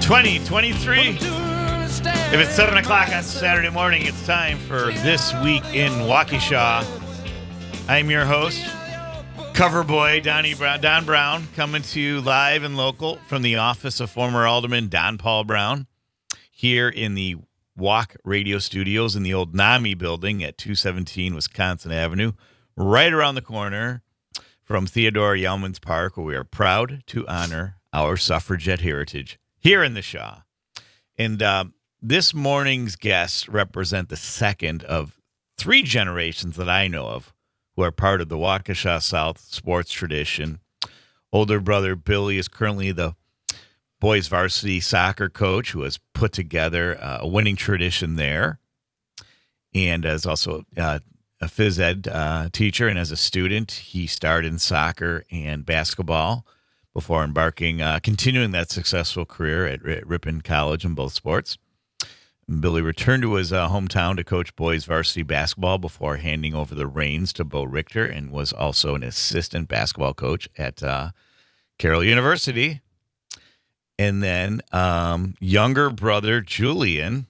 2023. If it's 7 o'clock on Saturday morning, it's time for This Week in Waukesha. I'm your host, cover boy Don Browne, coming to you live and local from the office of former Alderman Don Paul Browne here in the WAUK radio studios in the old NAMI building at 217 Wisconsin Avenue, right around the corner from Theodore Yelman's Park, where we are proud to honor our suffragette heritage here in the Shaw. And this morning's guests represent the second of three generations that I know of who are part of the Waukesha South sports tradition. Older brother Billy is currently the boys varsity soccer coach who has put together a winning tradition there, and is also a phys ed teacher. And as a student, he starred in soccer and basketball before continuing that successful career at Ripon College in both sports. Billy returned to his hometown to coach boys varsity basketball before handing over the reins to Bo Richter, and was also an assistant basketball coach at Carroll University. And then younger brother Julian,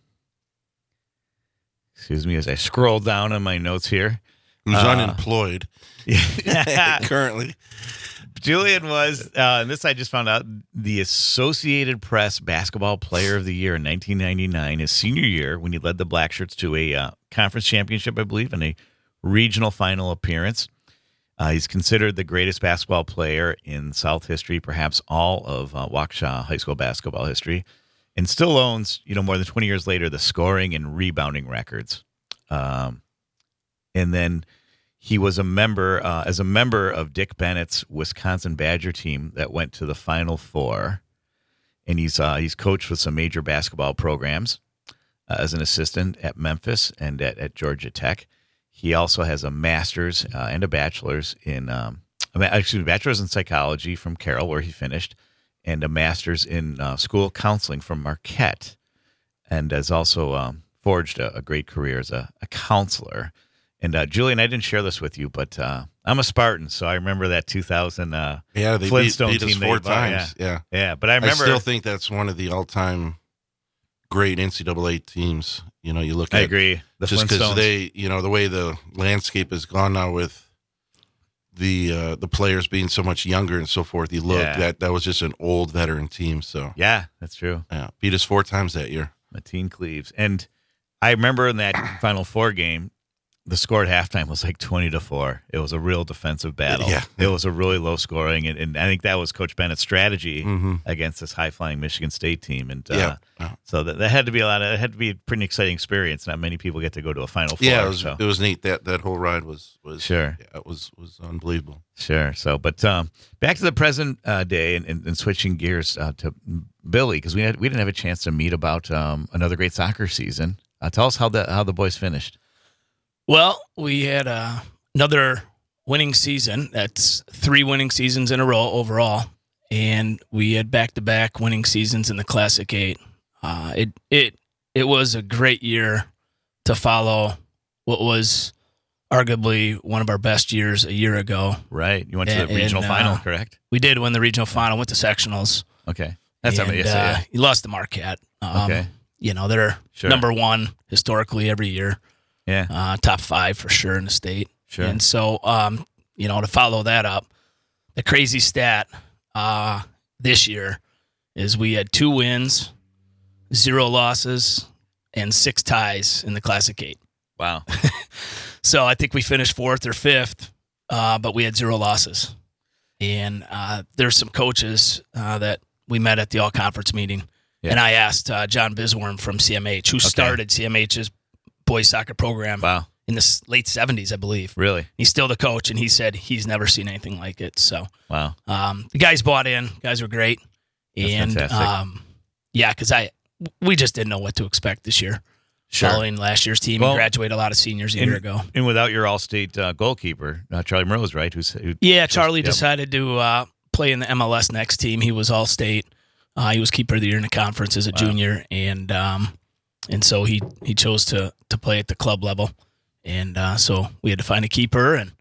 excuse me as I scroll down on my notes here. Who's unemployed currently. Julian was, and this I just found out, the Associated Press Basketball Player of the Year in 1999, his senior year, when he led the Blackshirts to a conference championship, I believe, and a regional final appearance. He's considered the greatest basketball player in South history, perhaps all of Waukesha high school basketball history, and still owns, more than 20 years later, the scoring and rebounding records. And then he was a member of Dick Bennett's Wisconsin Badger team that went to the Final Four, and he's coached with some major basketball programs as an assistant at Memphis and at Georgia Tech. He also has a master's and a bachelor's bachelor's in psychology from Carroll, where he finished, and a master's in school counseling from Marquette, and has also forged a great career as a counselor. And Julian, I didn't share this with you, but I'm a Spartan, so I remember that 2000 they Flintstone beat us team 4 times. Yeah. But I remember. I still think that's one of the all-time great NCAA teams. You look at. I agree. Just because they, the way the landscape has gone now with the players being so much younger and so forth. You look that was just an old veteran team. So yeah, that's true. Yeah, beat us 4 times that year. Mateen Cleaves, and I remember in that Final Four game, the score at halftime was like 20-4. It was a real defensive battle. Yeah. It was a really low scoring, and I think that was Coach Bennett's strategy against this high-flying Michigan State team. And so that had to be it had to be a pretty exciting experience. Not many people get to go to a Final Four. Yeah, it was neat. That whole ride was sure. Yeah, it was unbelievable. Sure. So, but back to the present day and switching gears to Billy, because we didn't have a chance to meet about another great soccer season. Tell us how the boys finished. Well, we had another winning season. That's 3 winning seasons in a row overall, and we had back-to-back winning seasons in the Classic 8. It was a great year to follow what was arguably one of our best years a year ago. Right. You went to the regional final, correct? We did win the regional final, went to sectionals. Okay. That's You lost to Marquette. Okay. They're number 1 historically every year. Yeah. Top 5 for sure in the state. Sure. And so, to follow that up, the crazy stat this year is we had 2 wins, 0 losses, and 6 ties in the Classic 8. Wow. So I think we finished 4th or 5th, but we had 0 losses. And there's some coaches that we met at the all-conference meeting, and I asked John Bisworm from CMH, who started CMH's boys soccer program in the late 70s, I believe. Really? He's still the coach, and he said he's never seen anything like it. So, wow. The guys bought in. Guys were great. That's and fantastic. because we just didn't know what to expect this year. Sure. Following last year's team, and graduated a lot of seniors a year ago. And without your all-state goalkeeper, Charlie Monroe's right? Charlie decided to play in the MLS Next team. He was all-state. He was keeper of the year in the conference as a junior, and so he chose to play at the club level, and so we had to find a keeper and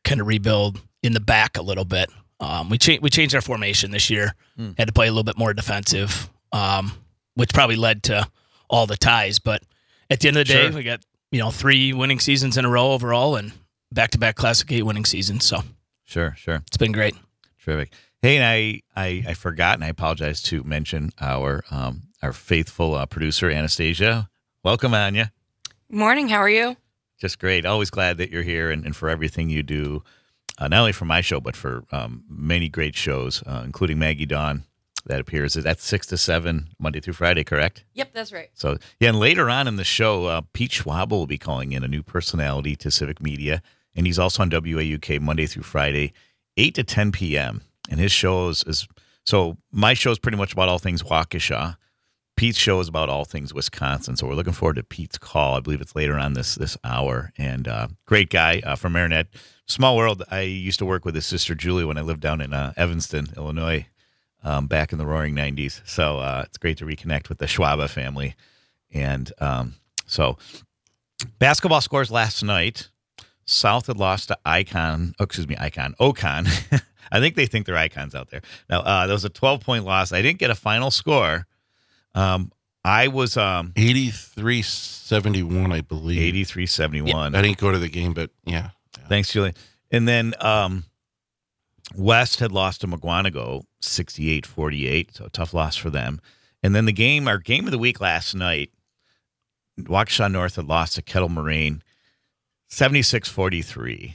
kind of rebuild in the back a little bit. We changed our formation this year. Had to play a little bit more defensive, which probably led to all the ties. But at the end of the day, we got 3 winning seasons in a row overall, and back-to-back Classic 8 winning seasons. So sure, it's been great. Terrific. Hey, and I forgot, and I apologize to mention our faithful producer Anastasia. Welcome, Anya. Morning. How are you? Just great. Always glad that you're here and for everything you do, not only for my show, but for many great shows, including Maggie Dawn that appears at 6 to 7, Monday through Friday, correct? Yep, that's right. So, yeah, and later on in the show, Pete Schwab will be calling in, a new personality to Civic Media, and he's also on WAUK Monday through Friday, 8 to 10 p.m., and his show is so my show is pretty much about all things Waukesha. Pete's show is about all things Wisconsin, so we're looking forward to Pete's call. I believe it's later on this hour. And great guy from Marinette. Small world. I used to work with his sister Julie when I lived down in Evanston, Illinois, back in the roaring 90s. So it's great to reconnect with the Schwaba family. And so basketball scores last night. South had lost to Ocon. I think they think they're icons out there. Now, there was a 12-point loss. I didn't get a final score. I was 83-71, I believe. 83-71. Yeah, I didn't go to the game, but yeah. Thanks, Julie. And then West had lost to McGuanago 68-48, so a tough loss for them. And then our game of the week last night, Waukesha North had lost to Kettle Moraine 76-43.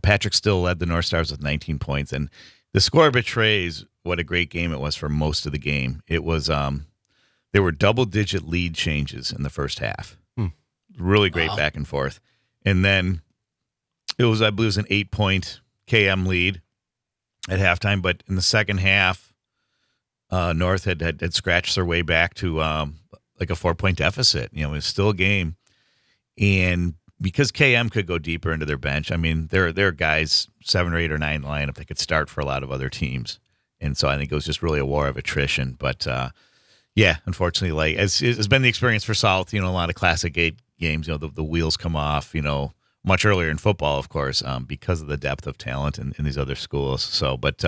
Patrick still led the North Stars with 19 points, and the score betrays what a great game it was for most of the game. It was there were double-digit lead changes in the first half. Really great back and forth. And then I believe it was an 8-point KM lead at halftime, but in the second half, North had scratched their way back to like a 4-point deficit. It was still a game. And because KM could go deeper into their bench, I mean, there are guys 7 or 8 or 9 lineup that could start for a lot of other teams. And so I think it was just really a war of attrition. But, yeah, unfortunately, like it's been the experience for South, a lot of Classic 8 games, the wheels come off, much earlier in football, of course, because of the depth of talent in these other schools. So, but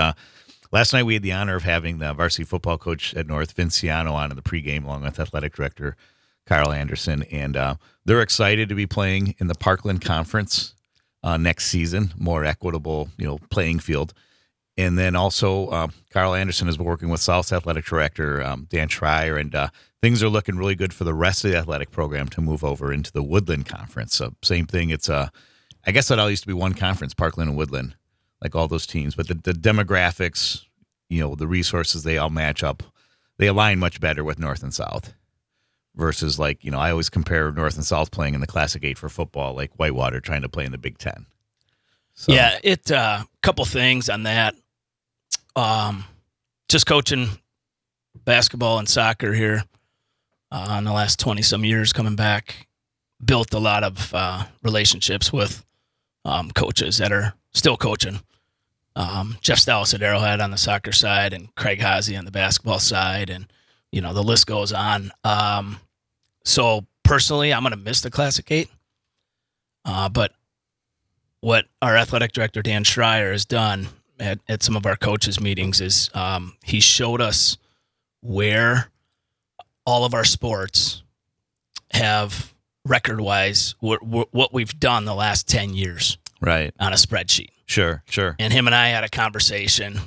last night we had the honor of having the varsity football coach at North, Vinciano, on in the pregame along with athletic director Carl Anderson, and they're excited to be playing in the Parkland Conference next season, more equitable, playing field. And then also Carl Anderson has been working with South's athletic director, Dan Schreier, and things are looking really good for the rest of the athletic program to move over into the Woodland Conference. So same thing. It's I guess that all used to be one conference, Parkland and Woodland, like all those teams. But the demographics, the resources, they all match up. They align much better with North and South. Versus I always compare North and South playing in the Classic 8 for football, like Whitewater trying to play in the Big Ten. So. Yeah, couple things on that. Just coaching basketball and soccer here in the last 20-some years coming back, built a lot of relationships with coaches that are still coaching. Jeff Stallis at Arrowhead on the soccer side and Craig Hazy on the basketball side, and the list goes on. So personally, I'm going to miss the Classic 8. But what our athletic director, Dan Schreier, has done at some of our coaches' meetings is he showed us where all of our sports have record-wise what we've done the last 10 years right on a spreadsheet. Sure. And him and I had a conversation,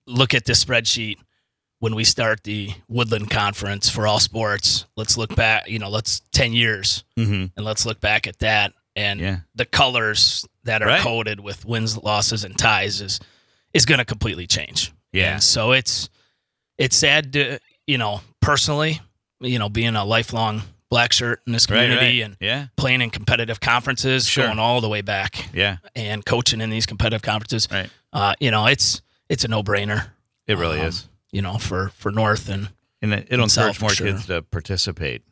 look at this spreadsheet. When we start the Woodland Conference for all sports, let's look back, let's 10 years, and let's look back at that. And the colors that are coded with wins, losses, and ties is going to completely change. Yeah. And so it's sad to, personally, being a lifelong black shirt in this community and playing in competitive conferences, going all the way back, and coaching in these competitive conferences. Right. It's a no-brainer. It really is. For North and it'll encourage more kids to participate.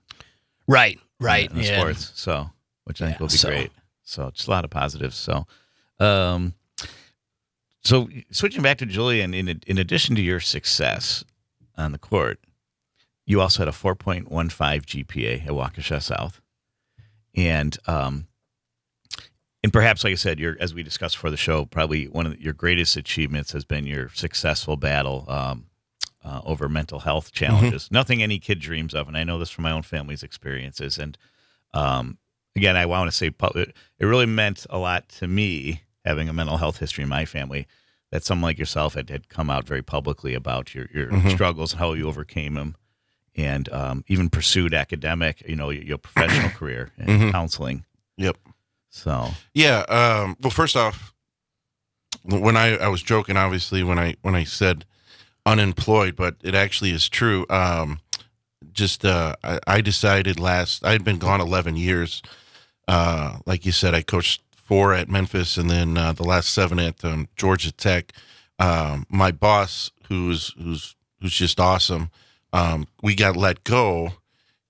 Right. In the sports. So, which I think will be great. So, just a lot of positives. So, so switching back to Julian, in addition to your success on the court, you also had a 4.15 GPA at Waukesha South, and And perhaps, like I said, as we discussed for the show, probably one of your greatest achievements has been your successful battle over mental health challenges. Mm-hmm. Nothing any kid dreams of, and I know this from my own family's experiences. And again, I want to say it really meant a lot to me having a mental health history in my family, that someone like yourself had come out very publicly about your struggles and how you overcame them, and even pursued academic, your professional career in counseling. Yep. So yeah. Well, first off, when I was joking, obviously, when I said unemployed, but it actually is true. I decided I'd been gone 11 years. Like you said, I coached 4 at Memphis, and then the last 7 at Georgia Tech. My boss, who's just awesome, we got let go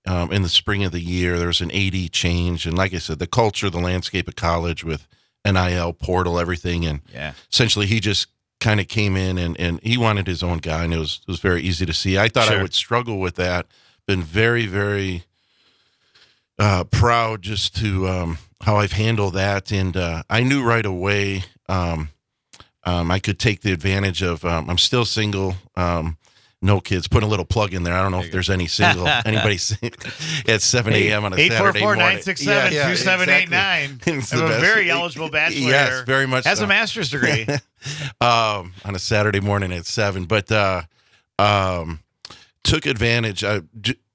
in the spring of the year. There was an AD change, and like I said, the culture, the landscape of college with NIL portal, everything, and essentially he just kind of came in and he wanted his own guy, and it was very easy to see. I thought I would struggle with that. Been very, very proud just to how I've handled that, and I knew right away I could take the advantage of I'm still single, no kids. Put a little plug in there. I don't know if there's any single anybody at 7 a.m. on a Saturday morning. 844-967-2789. I'm a very eligible bachelor. Yes, very much. Has a master's degree. On a Saturday morning at 7, but took advantage.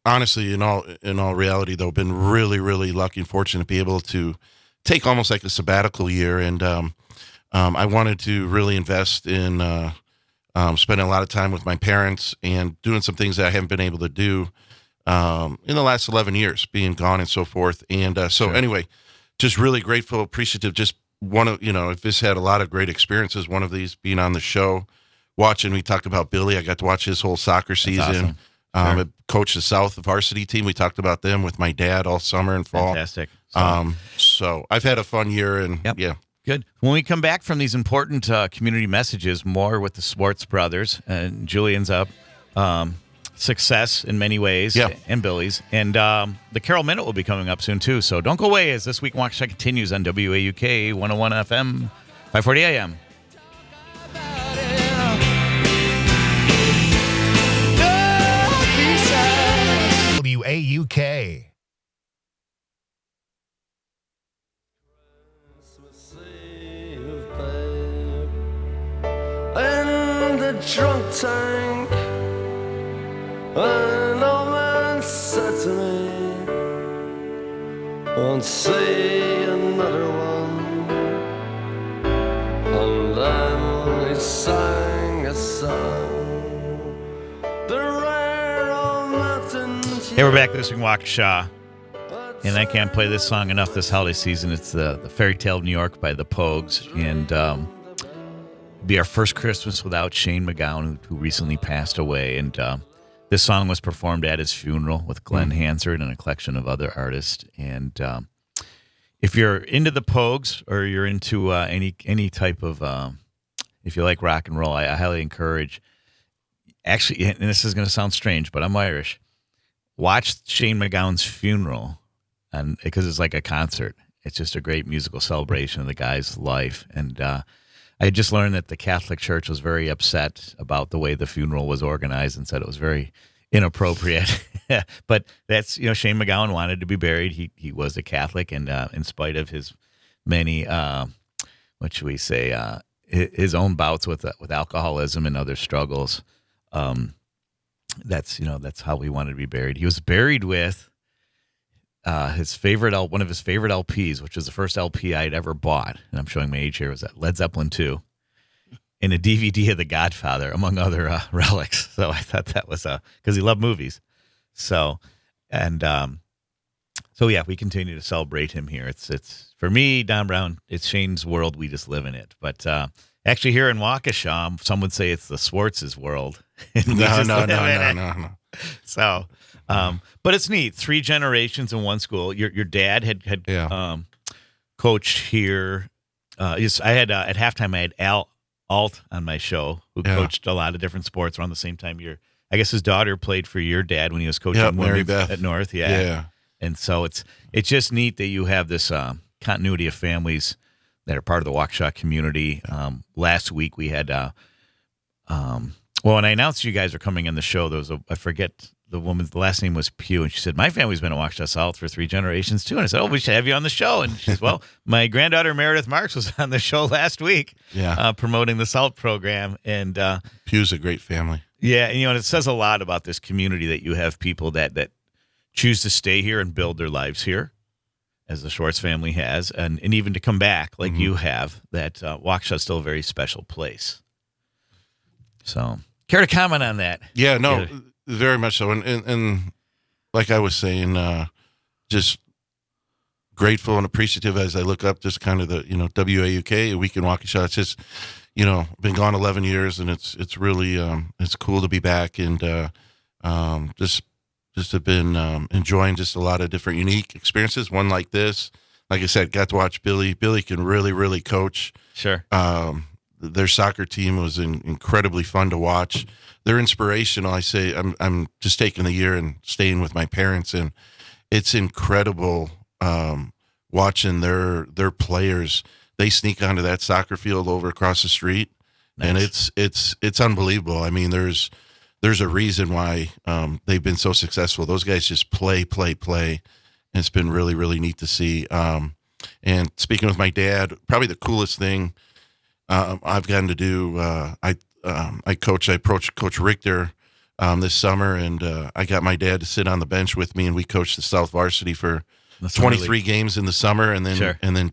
Honestly, in all reality, though, been really, really lucky and fortunate to be able to take almost like a sabbatical year, and I wanted to really invest in spending a lot of time with my parents and doing some things that I haven't been able to do in the last 11 years, being gone and so forth. And anyway, just really grateful, appreciative. Just if this had a lot of great experiences, one of these being on the show, watching. We talked about Billy. I got to watch his whole soccer season. Awesome. I coached the South varsity team. We talked about them with my dad all summer and fall. Fantastic. So I've had a fun year, and Good. When we come back from these important community messages, more with the Sports Brothers, and Julian's up, success in many ways, and Billy's. And the Carol Minute will be coming up soon, too. So don't go away as This Week in Waukesha continues on WAUK 101 FM, 540 AM. WAUK. In the drunk tank, an old man said to me, won't see another one. And then he sang a song, the rare old mountain. Hey, we're back this week in Waukesha, and I can't play this song enough this holiday season. It's the Fairy Tale of New York by the Pogues, and be our first Christmas without Shane MacGowan, who recently passed away. And this song was performed at his funeral with Glenn Hansard and a collection of other artists. And if you're into the Pogues, or you're into any type of, if you like rock and roll, I highly encourage. Actually, and this is going to sound strange, but I'm Irish. Watch Shane MacGowan's funeral, and because it's like a concert. It's just a great musical celebration of the guy's life. And I just learned that the Catholic Church was very upset about the way the funeral was organized and said it was very inappropriate. But that's, Shane MacGowan wanted to be buried. He was a Catholic, and in spite of his many, what should we say, his own bouts with alcoholism and other struggles, that's how he wanted to be buried. He was buried with one of his favorite LPs, which was the first LP I'd ever bought, and I'm showing my age here, was that Led Zeppelin 2, and a DVD of The Godfather, among other relics. So I thought that was because he loved movies. So, and we continue to celebrate him here. It's for me, Don Browne, it's Shane's world. We just live in it. But actually, here in Waukesha, some would say it's the Swartz's world. No. So. But it's neat. 3 generations in one school. Your dad had coached here. I had at halftime I had Al Alt on my show, who coached a lot of different sports around the same time. I guess his daughter played for your dad when he was coaching Mary Beth at North. Yeah. And so it's just neat that you have this continuity of families that are part of the Waukesha community. Last week we had, when I announced you guys are coming on the show, there was I forget the woman's the last name was Pugh, and she said, my family's been in Waukesha South for 3 generations too. And I said, we should have you on the show. And she says, well, my granddaughter Meredith Marks was on the show last week, promoting the SALT program. And Pew's a great family. Yeah, and it says a lot about this community that you have people that choose to stay here and build their lives here, as the Schwartz family has, and even to come back like you have, that Waukesha is still a very special place. So, care to comment on that? Yeah, no, very much so. And like I was saying, just grateful and appreciative as I look up just kind of the, WAUK, a week in Waukesha. It's just, been gone 11 years, and it's really, it's cool to be back, and just have been enjoying just a lot of different unique experiences. One like this, like I said, got to watch Billy. Billy can really, really coach. Sure. Their soccer team was incredibly fun to watch. They're inspirational. I say I'm just taking the year and staying with my parents, and it's incredible watching their players. They sneak onto that soccer field over across the street, and it's unbelievable. I mean, there's a reason why they've been so successful. Those guys just play. And it's been really, really neat to see. And speaking with my dad, probably the coolest thing I've gotten to do, I approached Coach Richter this summer, and I got my dad to sit on the bench with me, and we coached the South varsity for 23 games in the summer, and then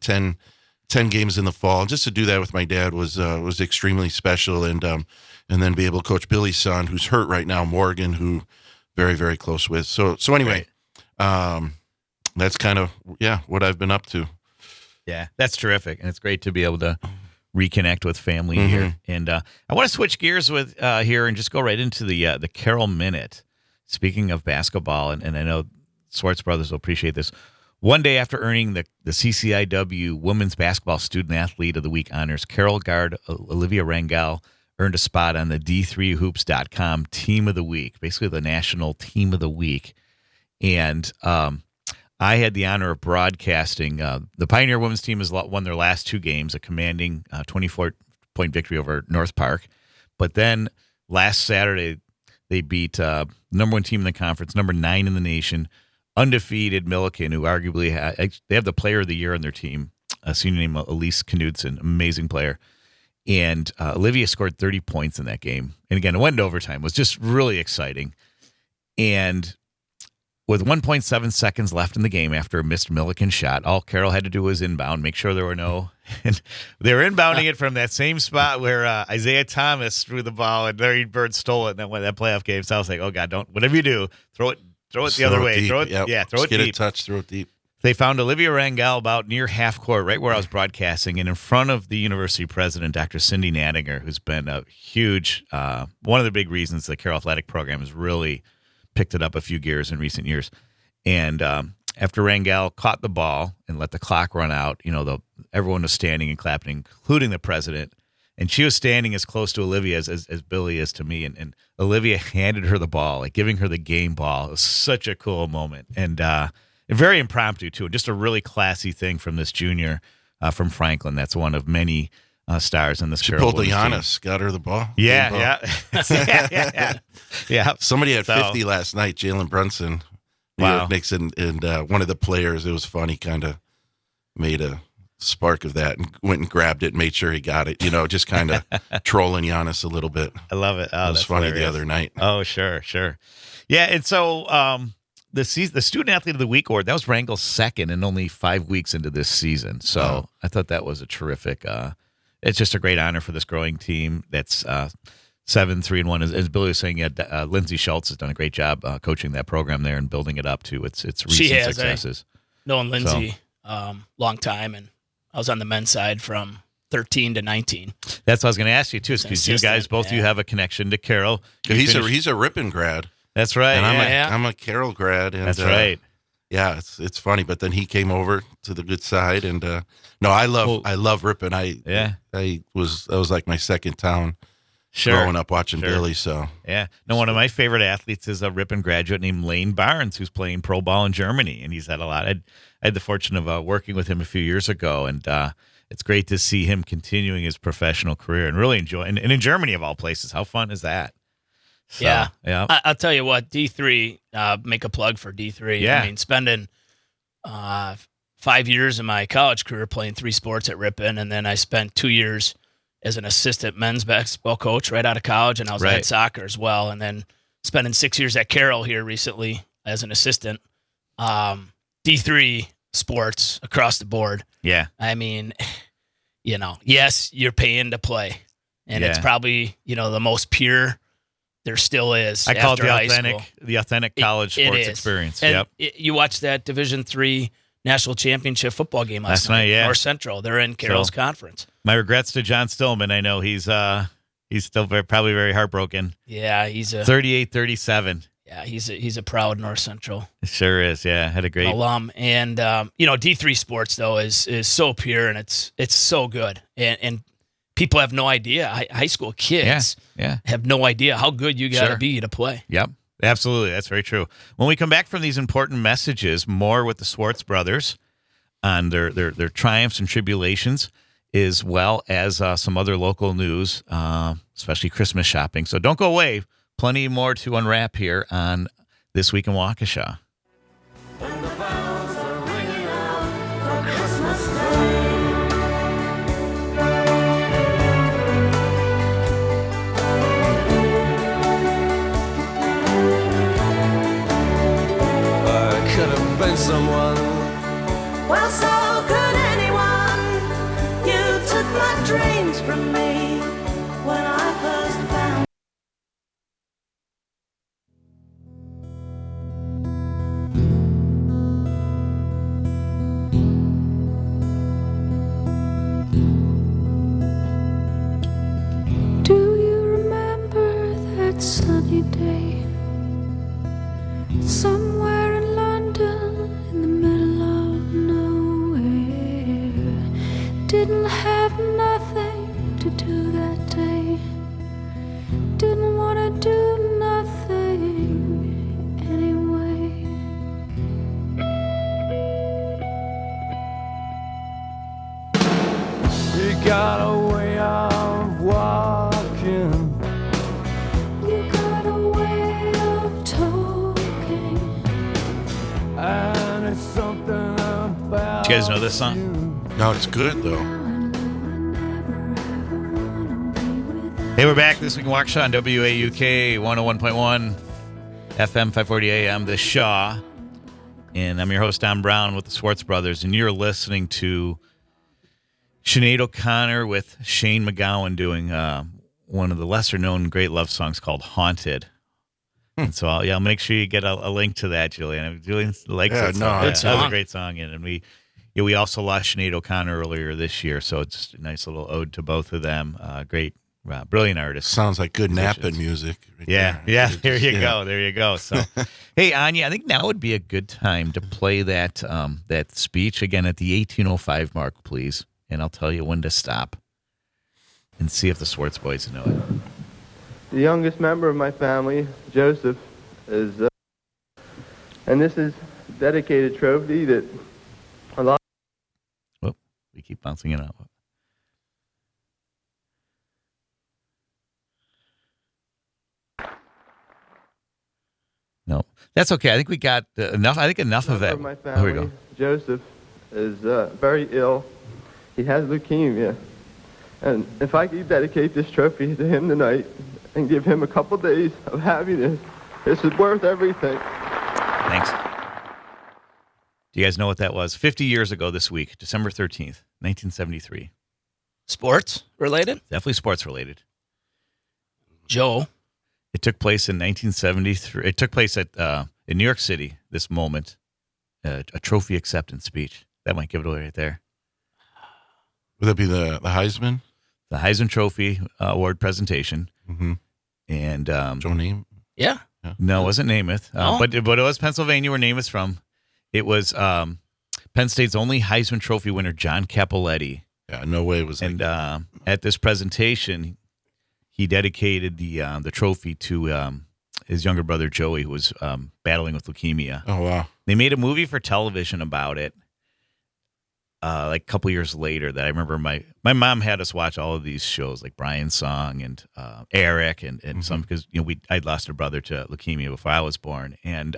10 games in the fall. And just to do that with my dad was extremely special, and then be able to coach Billy's son, who's hurt right now, Morgan, who very, very close with. So anyway, that's kind of what I've been up to. Yeah, that's terrific, and it's great to be able to reconnect with family here. And I want to switch gears with here and just go right into the Carroll Minute. Speaking of basketball, and I know Swartz brothers will appreciate this. One day after earning the CCIW Women's Basketball Student Athlete of the Week honors, Carroll guard Olivia Rangel earned a spot on the D3Hoops.com Team of the Week, basically the national Team of the Week. And I had the honor of broadcasting. The Pioneer women's team has won their last 2 games, a commanding 24-point victory over North Park. But then last Saturday, they beat number 1 team in the conference, number 9 in the nation, undefeated Milliken, who arguably they have the player of the year on their team, a senior named Elise Knudsen, amazing player. And Olivia scored 30 points in that game. And again, it went into overtime. It was just really exciting. And with 1.7 seconds left in the game after a missed Milliken shot, all Carroll had to do was inbound, make sure there were no. And they were inbounding it from that same spot where Isaiah Thomas threw the ball and Larry Bird stole it. And then when that playoff game, so I was like, oh God, whatever you do, throw it the other way. Deep. Throw it, yep. throw it Get deep. it touched, throw it deep. They found Olivia Rangel about near half court, right where I was broadcasting, and in front of the university president, Dr. Cindy Nattinger, who's been a huge, one of the big reasons the Carroll Athletic Program has really picked it up a few gears in recent years. And after Rangel caught the ball and let the clock run out, everyone was standing and clapping, including the president. And she was standing as close to Olivia as Billy is to me. And Olivia handed her the ball, like giving her the game ball. It was such a cool moment. And very impromptu, too. Just a really classy thing from this junior from Franklin. That's one of many stars in this. She pulled the Giannis, got her the ball. Yeah. Somebody had 50 last night, Jalen Brunson. Wow. Knicks, and one of the players, it was funny, kind of made a spark of that and went and grabbed it and made sure he got it, just kind of trolling Giannis a little bit. I love it. Oh, it was funny hilarious. The other night. Oh, sure. Yeah, and so the Student Athlete of the Week award, that was Rangel's second and only 5 weeks into this season. So wow. I thought that was a terrific, it's just a great honor for this growing team that's 7-3-1. As Billy was saying, Lindsay Schultz has done a great job coaching that program there and building it up to its recent successes. Known Lindsay long time, and I was on the men's side from 13 to 19. That's what I was going to ask you too, because you guys both you have a connection to Carroll. He's a Ripon grad. That's right. And I'm a Carroll grad. And, that's right. Yeah, it's funny, but then he came over to the good side, and no, I love Ripon. That was like my second town. Sure. Growing up watching Billy, so. Yeah. No, one of my favorite athletes is a Ripon graduate named Lane Barnes, who's playing pro ball in Germany, and he's had a lot. I had the fortune of working with him a few years ago, and it's great to see him continuing his professional career and really enjoying. And in Germany, of all places, how fun is that? So, yeah. yeah. I'll tell you what, D3, make a plug for D3. Yeah. I mean, spending 5 years of my college career playing 3 sports at Ripon, and then I spent 2 years as an assistant men's basketball coach right out of college, and I was at soccer as well, and then spending 6 years at Carroll here recently as an assistant. D3 sports across the board. Yeah. I mean, yes, you're paying to play, and it's probably, the most pure there still is. I call it after the authentic college sports experience. And you watch that Division III national championship football game last night. Yeah, North Central. They're in Carroll's conference. My regrets to John Stillman. I know he's still probably very heartbroken. Yeah, he's a 38-37. Yeah, he's a proud North Central. It sure is. Yeah, had a great alum. And D3 sports though is so pure, and it's so good. And people have no idea. High school kids have no idea how good you got to be to play. Yep, absolutely. That's very true. When we come back from these important messages, more with the Swartz brothers on their triumphs and tribulations, as well as some other local news, especially Christmas shopping. So don't go away. Plenty more to unwrap here on This Week in Waukesha. And the bells are ringing out for Christmas Day. I could have been someone. Well, so could anyone. You took my dreams from me when I first found. Do you remember that sunny day? Somewhere in London, in the middle of nowhere. Didn't have nothing to do that day. Didn't want to do nothing anyway. You got a way of walking. You got a way of talking. And it's something about Do you guys know this song? you. No, it's good though. Hey, we're back this week in Waukesha on WAUK 101.1 FM 540 AM, The Shaw. And I'm your host, Don Browne, with the Swartz brothers. And you're listening to Sinead O'Connor with Shane McGowan doing one of the lesser-known great love songs called Haunted. And so I'll make sure you get a link to that, Julian. Julian likes that song. no, That was a great song. And we also lost Sinead O'Connor earlier this year, so it's a nice little ode to both of them. Great, brilliant artists. Sounds like good musicians. napping music. Right Yeah. there. There you go. So, hey, Anya, I think now would be a good time to play that speech again at the 18:05 mark, please, and I'll tell you when to stop, and see if the Swartz boys know it. The youngest member of my family, Joseph, is, and this is a dedicated trophy that a lot. Whoop, we keep bouncing it out. No, that's okay. I think we got enough. I think enough of that. My Here family, we go. Joseph, is very ill. He has leukemia. And if I could dedicate this trophy to him tonight and give him a couple days of happiness, this is worth everything. Thanks. Do you guys know what that was? 50 years ago this week, December 13th, 1973. Sports related? Definitely sports related. Joe. It took place in 1973. It took place at in New York City, this moment, a trophy acceptance speech. That might give it away right there. Would that be the Heisman? The Heisman Trophy award presentation. Mm-hmm. And Joe Name? Yeah. no, it wasn't Namath, No? but it was Pennsylvania where Namath's from. It was Penn State's only Heisman Trophy winner, John Capoletti. Yeah, no way it was. And at this presentation, he dedicated the trophy to his younger brother Joey, who was battling with leukemia. Oh wow! They made a movie for television about it. like a couple years later that I remember my mom had us watch all of these shows like Brian's Song and Eric and some, because I'd lost a brother to leukemia before I was born, and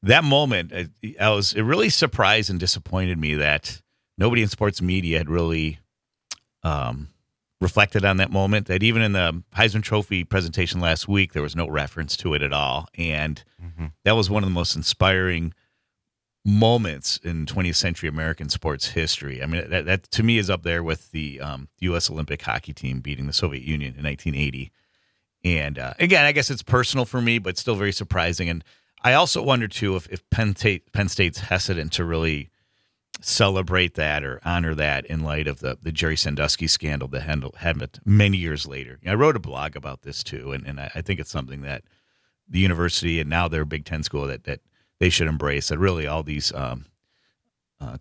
that moment it really surprised and disappointed me that nobody in sports media had really reflected on that moment. That even in the Heisman Trophy presentation last week, there was no reference to it at all, and that was one of the most inspiring moments in 20th century American sports history. I mean, that to me is up there with the U.S. Olympic hockey team beating the Soviet Union in 1980. And again, I guess it's personal for me, but still very surprising. And I also wonder too if Penn State's hesitant to really celebrate that or honor that in light of the Jerry Sandusky scandal that happened many years later. I wrote a blog about this too, and I think it's something that the university and now their Big Ten school that they should embrace, that really all these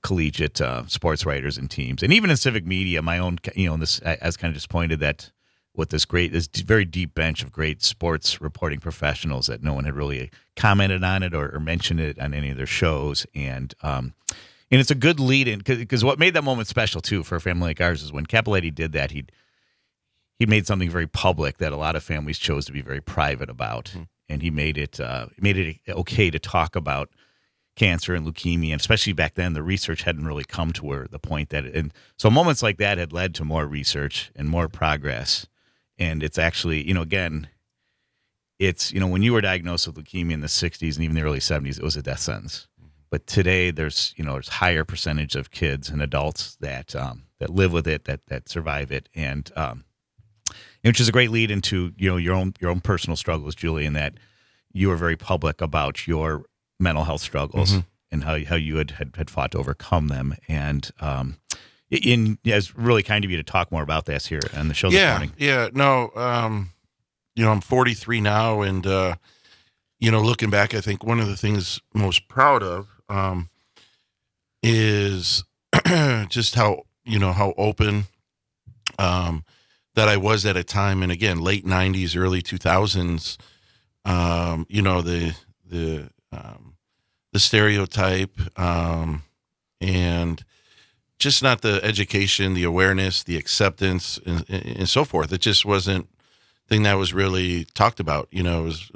collegiate sports writers and teams, and even in civic media, my own, this, I was kind of disappointed that with this very deep bench of great sports reporting professionals that no one had really commented on it or mentioned it on any of their shows. And it's a good lead in, because what made that moment special too for a family like ours is when Cappelletti did that, he made something very public that a lot of families chose to be very private about. And he made it okay to talk about cancer and leukemia, and especially back then, the research hadn't really come to where the point that, and so moments like that had led to more research and more progress. And it's actually, again, it's, when you were diagnosed with leukemia in the 60s and even the early 70s, it was a death sentence. But today there's higher percentage of kids and adults that live with it, that survive it. And which is a great lead into, your own personal struggles, Julian, that you were very public about your mental health struggles and how you had fought to overcome them. And it's really kind of you to talk more about this here on the show this morning. Yeah, no, I'm 43 now, and looking back, I think one of the things I'm most proud of is just how open that I was at a time, and again, late 90s, early 2000s, the stereotype, and just not the education, the awareness, the acceptance, and so forth. It just wasn't a thing that was really talked about. It was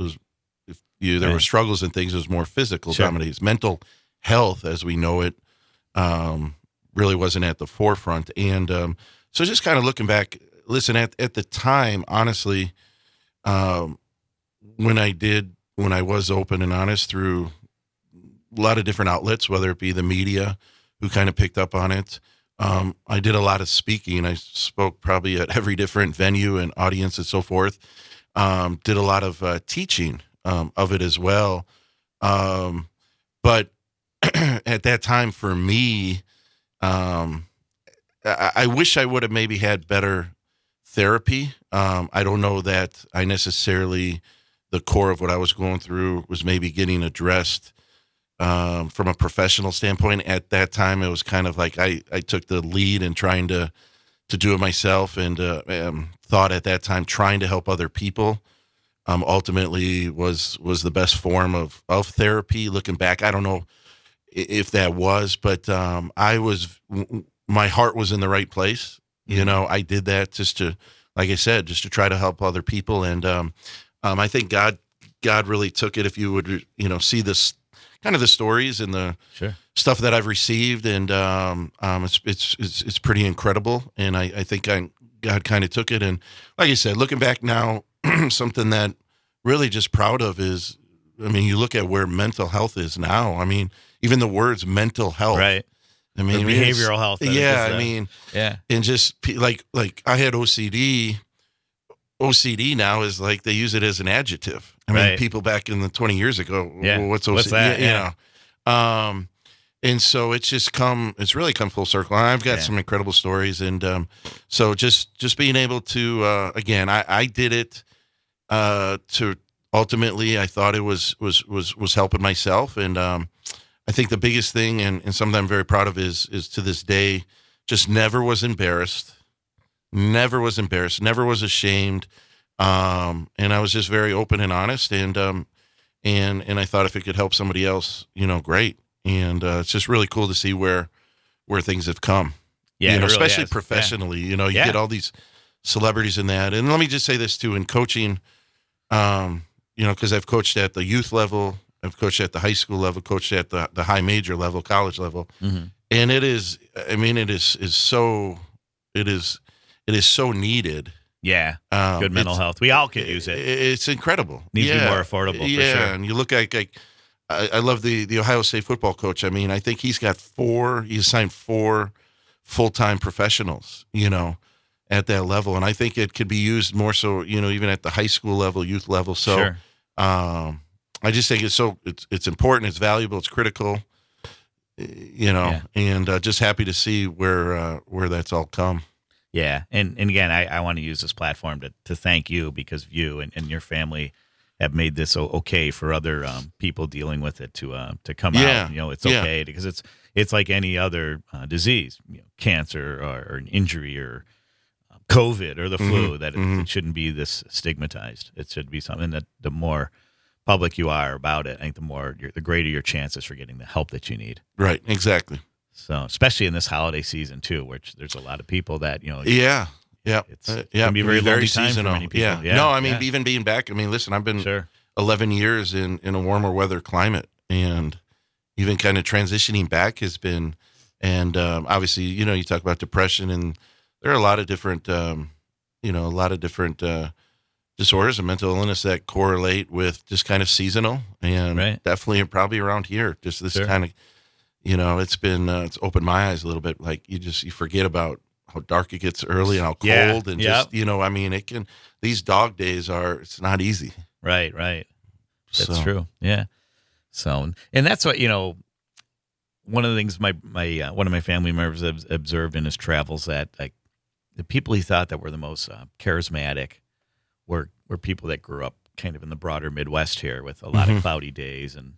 there were struggles and things. It was more physical dominated. Mental health, as we know it, really wasn't at the forefront. And so just kind of looking back, listen, at the time, honestly, when I was open and honest through a lot of different outlets, whether it be the media who kind of picked up on it. I did a lot of speaking. I spoke probably at every different venue and audience and so forth. Did a lot of teaching of it as well. But at that time for me, I wish I would have maybe had better therapy. I don't know that I necessarily, the core of what I was going through was maybe getting addressed from a professional standpoint. At that time, it was kind of like I took the lead in trying to do it myself, and thought at that time trying to help other people ultimately was the best form of therapy. Looking back, I don't know if that was, but my heart was in the right place. I did that just to, like I said, just to try to help other people. And I think God really took it. If you would, see this kind of the stories and the stuff that I've received, and it's pretty incredible. And I think God kind of took it. And like I said, looking back now, something that really just proud of is, you look at where mental health is now. Even the words mental health, right? Behavioral health. And just like I had OCD. OCD now is like they use it as an adjective. People back in the 20 years ago, well, what's OCD? What's that? And so it's really come full circle. I've got some incredible stories. And so just being able to, again, I did it to ultimately, I thought it was helping myself. And I think the biggest thing, and something I'm very proud of, is to this day, just never was embarrassed. Never was embarrassed, never was ashamed. And I was just very open and honest. And I thought if it could help somebody else, great. And it's just really cool to see where where things have come. Yeah, it really especially has. professionally. Yeah. You get all these celebrities in that. And let me just say this too: in coaching, because I've coached at the youth level, I've coached at the high school level, coached at the high major level, college level, and it is so needed. Yeah, good mental health. We all could use it. It's incredible. Needs to be more affordable. For sure. And you look at I love the Ohio State football coach. I mean, I think he's signed 4 full-time professionals, at that level. And I think it could be used more so, even at the high school level, youth level. So Sure. I just think it's important, it's valuable, it's critical, and just happy to see where that's all come. Yeah, and again, I want to use this platform to thank you, because of you and your family have made this okay for other people dealing with it to come out. It's okay because it's like any other disease, cancer or an injury or COVID or the flu, that it shouldn't be this stigmatized. It should be something that the more public you are about it, I think the greater your chances for getting the help that you need. Right, exactly. So, especially in this holiday season too, which there's a lot of people that it's can be a very lonely time for many people. No, I mean, even being back, I mean, listen, I've been 11 years in a warmer weather climate, and even kind of transitioning back has been, and obviously, you talk about depression, and there are a lot of different, disorders and mental illness that correlate with just kind of seasonal, and definitely probably around here, just this kind of, it's been, it's opened my eyes a little bit. Like you forget about how dark it gets early and how cold and just, I mean, these dog days it's not easy. Right. That's true. Yeah. So, and that's what, one of the things one of my family members observed in his travels, that like the people he thought that were the most charismatic were people that grew up kind of in the broader Midwest here, with a lot of cloudy days and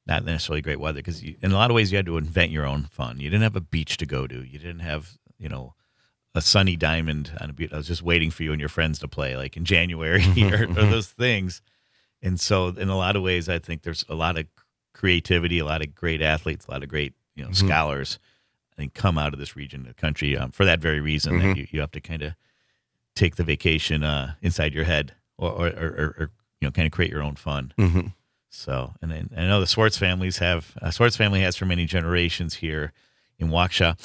not necessarily great weather, because in a lot of ways you had to invent your own fun. You didn't have a beach to go to. You didn't have, a sunny diamond on a beach. I was just waiting for you and your friends to play, like in January or those things. And so in a lot of ways, I think there's a lot of creativity, a lot of great athletes, a lot of great, scholars, I think, come out of this region of the country for that very reason, that you have to kind of take the vacation inside your head, or kind of create your own fun. So, and then I know the Swartz family has for many generations here in Waukesha.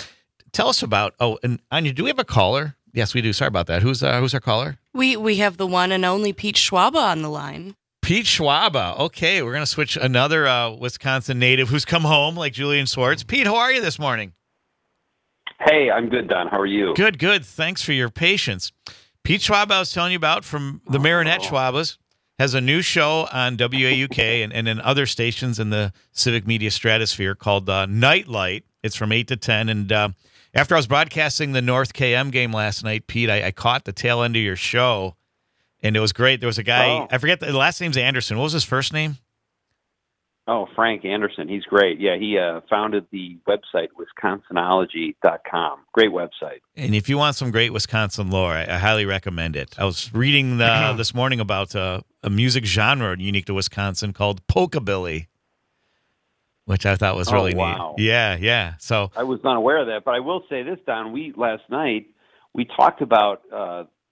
Tell us about, and Anya, do we have a caller? Yes, we do. Sorry about that. Who's our caller? We have the one and only Pete Schwaba on the line. Pete Schwaba. Okay, we're going to switch another Wisconsin native who's come home, like Julian Swartz. Pete, how are you this morning? Hey, I'm good, Don. How are you? Good. Thanks for your patience. Pete Schwaba, I was telling you about, from the Marinette Schwabas, has a new show on WAUK and in other stations in the civic media stratosphere called Nightlight. It's from 8 to 10. And after I was broadcasting the North KM game last night, Pete, I caught the tail end of your show, and it was great. There was a guy, I forget, the last name's Anderson. What was his first name? Oh, Frank Anderson. He's great. Yeah, he founded the website, wisconsinology.com. Great website. And if you want some great Wisconsin lore, I highly recommend it. I was reading this morning about a music genre unique to Wisconsin called polkabilly, which I thought was really neat. Yeah. So I was not aware of that, but I will say this, Don. Last night we talked about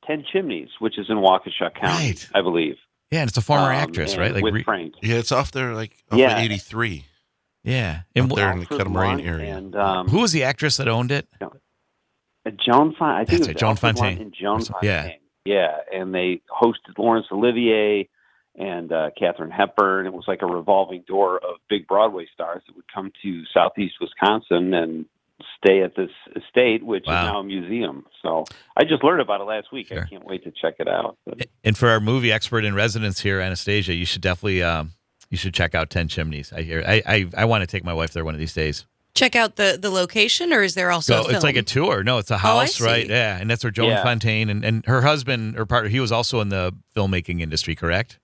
10 Chimneys, which is in Waukesha County, right, I believe. Yeah, and it's a former actress, right? Like with Frank. Yeah, it's off there, like off of 83. Yeah, and there in the Catamaran area. And, who was the actress that owned it? Joan Fontaine. I think That's it was Joan Fontaine. And Joan Fontaine. Yeah, and they hosted Laurence Olivier and Katharine Hepburn. It was like a revolving door of big Broadway stars that would come to southeast Wisconsin and stay at this estate, which is now a museum. So I just learned about it last week. Sure. I can't wait to check it out. But, and for our movie expert in residence here, Anastasia, you should definitely you should check out 10 Chimneys. I want to take my wife there one of these days. Check out the location, or is there also a film? It's like a tour. No, it's a house, right? Yeah, and that's where Joan Fontaine and her husband, or partner, he was also in the filmmaking industry, correct?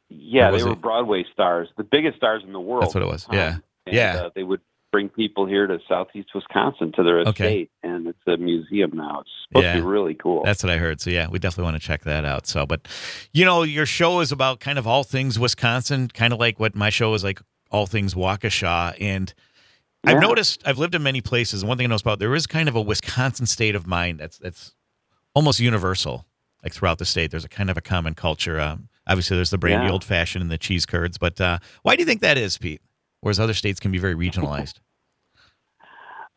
Yeah, they were Broadway stars, the biggest stars in the world. That's what it was. Yeah, and, they would bring people here to southeast Wisconsin to their estate, and it's a museum now. It's supposed to be really cool. That's what I heard. So yeah, we definitely want to check that out. So, but your show is about kind of all things Wisconsin, kind of like what my show is like, all things Waukesha. And I've noticed, I've lived in many places, and one thing I know about, there is kind of a Wisconsin state of mind that's almost universal. Like throughout the state, there's a kind of a common culture. Obviously, there's the brandy old fashioned and the cheese curds, but why do you think that is, Pete? Whereas other states can be very regionalized.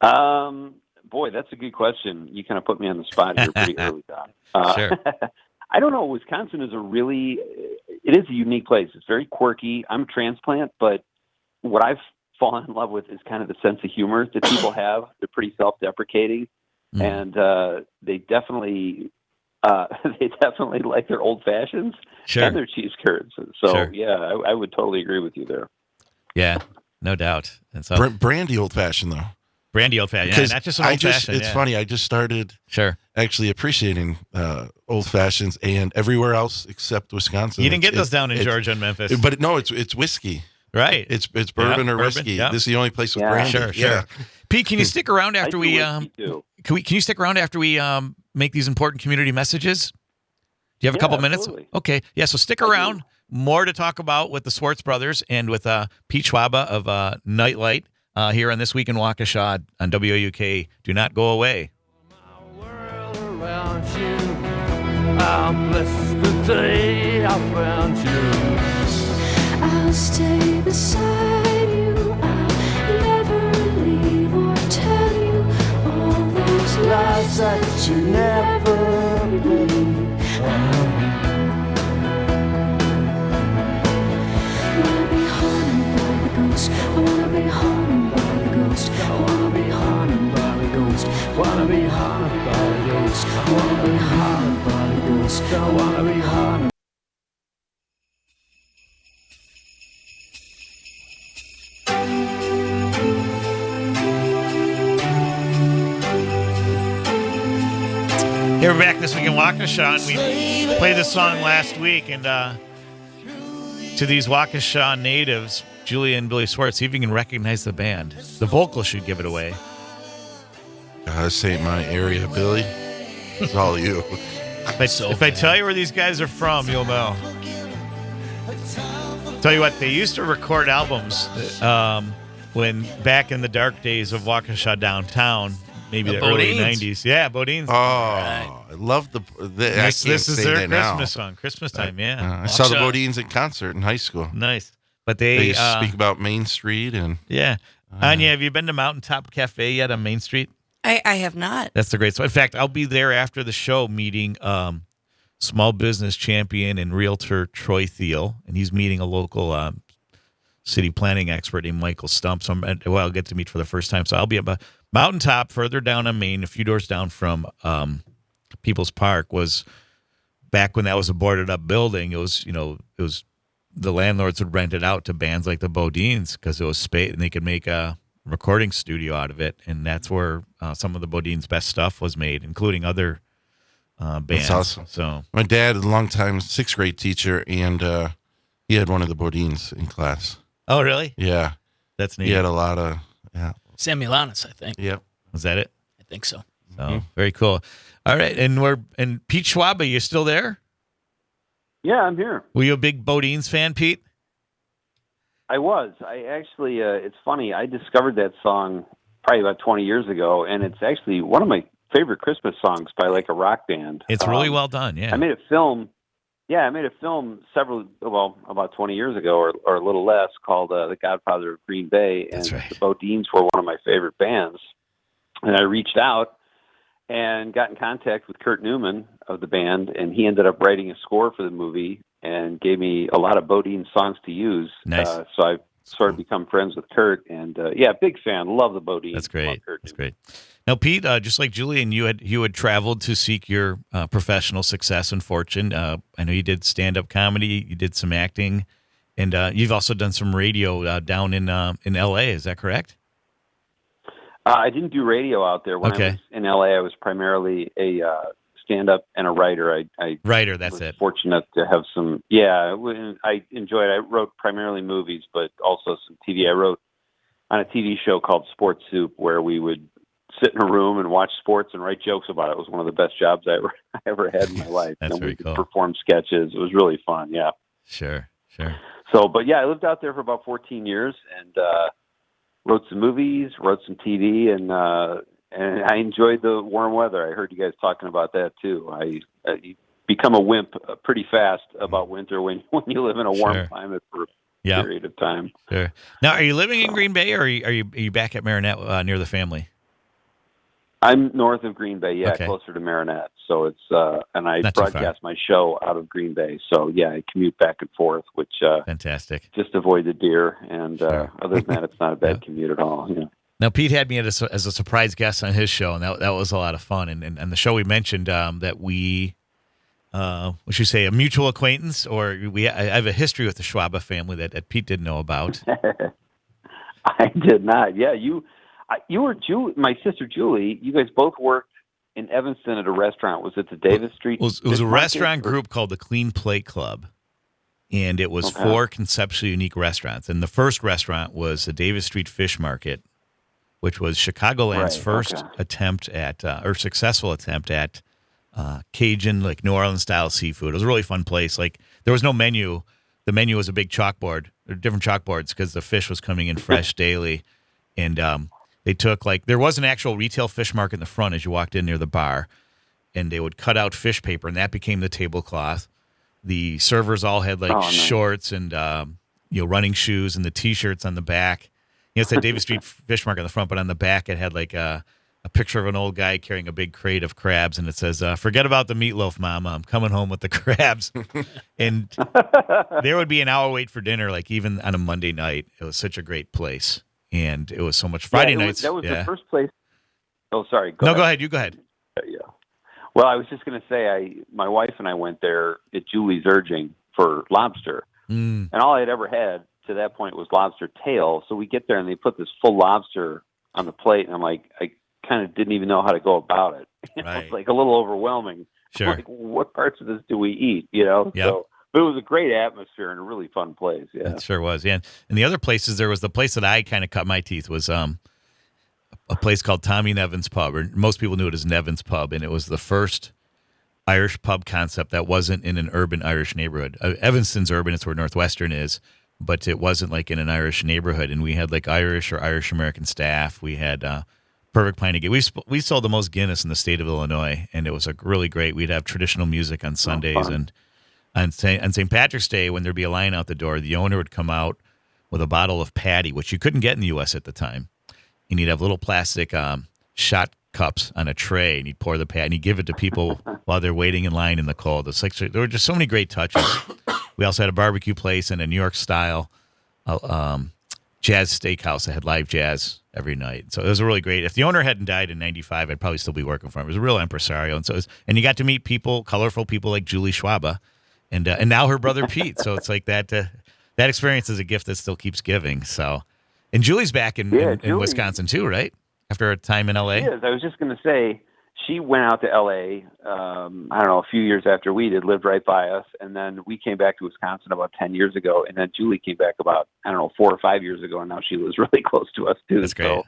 Boy, that's a good question. You kind of put me on the spot here pretty early, Don. Sure. I don't know. Wisconsin is it is a unique place. It's very quirky. I'm a transplant, but what I've fallen in love with is kind of the sense of humor that people have. They're pretty self-deprecating, and they definitely like their old fashions and their cheese curds. So yeah, I would totally agree with you there. Yeah, no doubt. And so brandy old fashioned though. Brandy old fashioned, yeah, not just an old fashioned. It's funny. I just started actually appreciating old fashions, and everywhere else except Wisconsin. You didn't get those down in Georgia and Memphis, but no, it's whiskey. Right. It's bourbon or whiskey. Yep. This is the only place with brandy. Sure. Yeah. Pete, can you stick around after we can you stick around after we make these important community messages? Do you have a couple minutes? Okay. Yeah, so stick around. More to talk about with the Swartz brothers and with Pete Schwaba of Nightlight here on This Week in Waukesha on WAUK. Do not go away. I'll bless the day I found you. I'll stay beside you. I'll never leave or tell you all those lies that you never believe. Wanna be haunted by the ghost. I wanna be haunted by the ghost. I wanna be haunted by the ghost. Wanna be haunted by the ghost. I wanna be haunted by the ghost. I wanna be haunted. Here we're back This Week in Waukesha, and we played this song last week, and to these Waukesha natives, Julia and Billy Swartz, see if you can recognize the band. The vocals should give it away. This ain't my area, Billy. It's all you. If I tell you where these guys are from, you'll know. Tell you what, they used to record albums when back in the dark days of Waukesha downtown. Maybe the early 90s. Yeah, Bodines. Oh, right. I love this is their Christmas song. Christmas time, yeah. I saw the Bodines in concert in high school. Nice. But they used to speak about Main Street. And yeah. Anya, have you been to Mountaintop Cafe yet on Main Street? I have not. That's the great spot. In fact, I'll be there after the show meeting small business champion and realtor Troy Thiel, and he's meeting a local city planning expert named Michael Stump. So I'll get to meet for the first time. So I'll be about Mountaintop, further down on Main, a few doors down from People's Park, was back when that was a boarded up building. It was the landlords would rent it out to bands like the Bodines because it was space and they could make a recording studio out of it. And that's where some of the Bodines' best stuff was made, including other bands. That's awesome. So my dad, a long-time sixth grade teacher, and he had one of the Bodines in class. Oh, really? Yeah. That's neat. He had a lot of, Sam Milanis, I think. Yep. Was that it? I think so. So very cool. All right, and Pete Schwaba, you still there? Yeah, I'm here. Were you a big Bodines fan, Pete? I was. I actually, it's funny. I discovered that song probably about 20 years ago, and it's actually one of my favorite Christmas songs by like a rock band. It's really well done. Yeah. I made a film. Yeah, I made a film about 20 years ago or a little less called The Godfather of Green Bay. And the Bodines were one of my favorite bands. And I reached out and got in contact with Kurt Newman of the band, and he ended up writing a score for the movie and gave me a lot of Bodine songs to use. Nice. So I've sort of become friends with Kurt, and big fan. Love the Bodines. That's great. That's great. Now, Pete, just like Julian, you had traveled to seek your professional success and fortune. I know you did stand-up comedy, you did some acting, and you've also done some radio down in L.A. Is that correct? I didn't do radio out there. When I was in L.A., I was primarily a stand-up and a writer. Writer, that's it. Fortunate to have some. Yeah, I enjoyed. I wrote primarily movies, but also some TV. I wrote on a TV show called Sports Soup, where we would sit in a room and watch sports and write jokes about it. It was one of the best jobs I ever had in my life. That's and very we could cool. perform sketches. It was really fun. Yeah. Sure. So, but yeah, I lived out there for about 14 years and wrote some movies, wrote some TV, and I enjoyed the warm weather. I heard you guys talking about that too. You become a wimp pretty fast about winter when you live in a warm climate for a period of time. Sure. Now, are you living in Green Bay, or are you back at Marinette near the family? I'm north of Green Bay, Okay. closer to Marinette. So it's and I Not too far. broadcast my show out of Green Bay. So I commute back and forth, which Fantastic. just avoid the deer. And Sure. other than that, it's not a bad commute at all. Yeah. Now, Pete had me as a surprise guest on his show, and that was a lot of fun. And the show we mentioned that we, what should you say, a mutual acquaintance, or I have a history with the Schwab family that Pete didn't know about. I did not. Yeah, you were Julie, my sister Julie. You guys both worked in Evanston at a restaurant. Was it the Davis Street? It was a restaurant group called the Clean Plate Club, and it was 4 conceptually unique restaurants. And the first restaurant was the Davis Street Fish Market, which was Chicagoland's first attempt at, or successful attempt at, Cajun, like New Orleans style seafood. It was a really fun place. Like, there was no menu. The menu was a big chalkboard, or different chalkboards, because the fish was coming in fresh daily. And they took, there was an actual retail fish market in the front as you walked in near the bar, and they would cut out fish paper, and that became the tablecloth. The servers all had shorts and running shoes, and the T-shirts on the back. It said Davis Street Fish Market on the front, but on the back it had a picture of an old guy carrying a big crate of crabs, and it says, "Forget about the meatloaf, Mama. I'm coming home with the crabs." And there would be an hour wait for dinner, even on a Monday night. It was such a great place, and it was so much. Friday nights. That was the first place. Oh, sorry. Go ahead. You go ahead. Yeah. Well, I was just going to say, my wife and I went there at Julie's urging for lobster, and all I had ever had to that point was lobster tail. So we get there and they put this full lobster on the plate, and I'm like, I kind of didn't even know how to go about it. It's a little overwhelming. Sure. Like, what parts of this do we eat? So, but it was a great atmosphere and a really fun place. Yeah, it sure was. Yeah, and the other places, there was the place that I kind of cut my teeth was a place called Tommy Nevin's Pub, or most people knew it as Nevin's Pub, and it was the first Irish pub concept that wasn't in an urban Irish neighborhood. Evanston's urban; it's where Northwestern is. But it wasn't in an Irish neighborhood, and we had Irish or Irish American staff. We had perfect pint of Guinness. We sold the most Guinness in the state of Illinois, and it was really great. We'd have traditional music on Sundays, and on St. Patrick's Day, when there'd be a line out the door, the owner would come out with a bottle of Patty, which you couldn't get in the U.S. at the time, and he'd have little plastic shot cups on a tray, and he'd pour the Patty, and he'd give it to people while they're waiting in line in the cold. It's there were just so many great touches. We also had a barbecue place and a New York style jazz steakhouse that had live jazz every night. So it was really great. If the owner hadn't died in '95, I'd probably still be working for him. It was a real impresario, and and you got to meet people, colorful people like Julie Schwab, and now her brother Pete. So it's that experience is a gift that still keeps giving. So, and Julie's back in Wisconsin too, right? After a time in LA. She is. I was just going to say, she went out to L.A., I don't know, a few years after we did, lived right by us, and then we came back to Wisconsin about 10 years ago, and then Julie came back about, 4 or 5 years ago, and now she lives really close to us, too. That's great.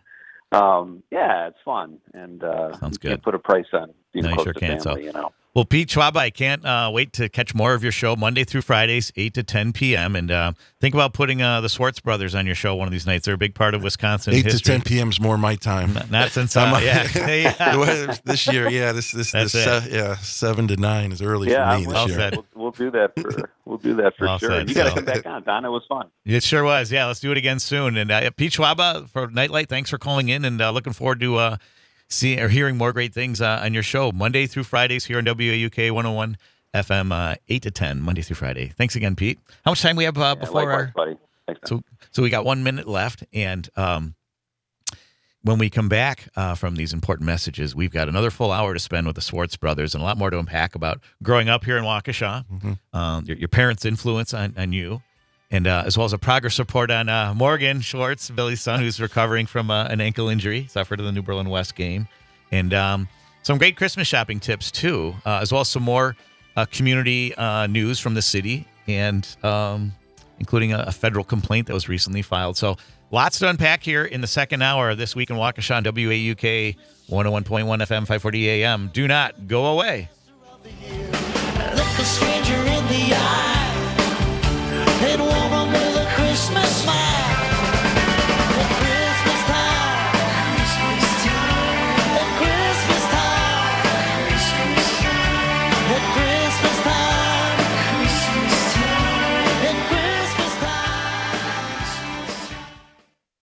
So, it's fun, and sounds good. Can't put a price on being close sure to can't, family, Well, Pete Schwab, I can't wait to catch more of your show Monday through Fridays, 8 to 10 p.m. And think about putting the Swartz brothers on your show one of these nights. They're a big part of Wisconsin 8 history. to 10 p.m. is more my time. Not since this year, this 7 to 9 is early for me this year. We'll do that for sure. Said, you got to come back on, Don. It was fun. It sure was. Yeah, let's do it again soon. And Pete Schwab for Nightlight, thanks for calling in, and looking forward to seeing or hearing more great things on your show Monday through Fridays here on WAUK 101 FM 8 to 10 Monday through Friday. Thanks again, Pete. How much time we have before likewise, buddy. Thanks, so we got 1 minute left, and when we come back from these important messages, we've got another full hour to spend with the Swartz brothers and a lot more to unpack about growing up here in Waukesha, your parents' influence on you, and as well as a progress report on Morgan Schwartz, Billy's son, who's recovering from an ankle injury suffered in the New Berlin West game, and some great Christmas shopping tips, too, as well as some more community news from the city, and including a federal complaint that was recently filed. So lots to unpack here in the second hour of This Week in Waukesha on WAUK 101.1 FM, 540 AM. Do not go away. Look a stranger in the eye.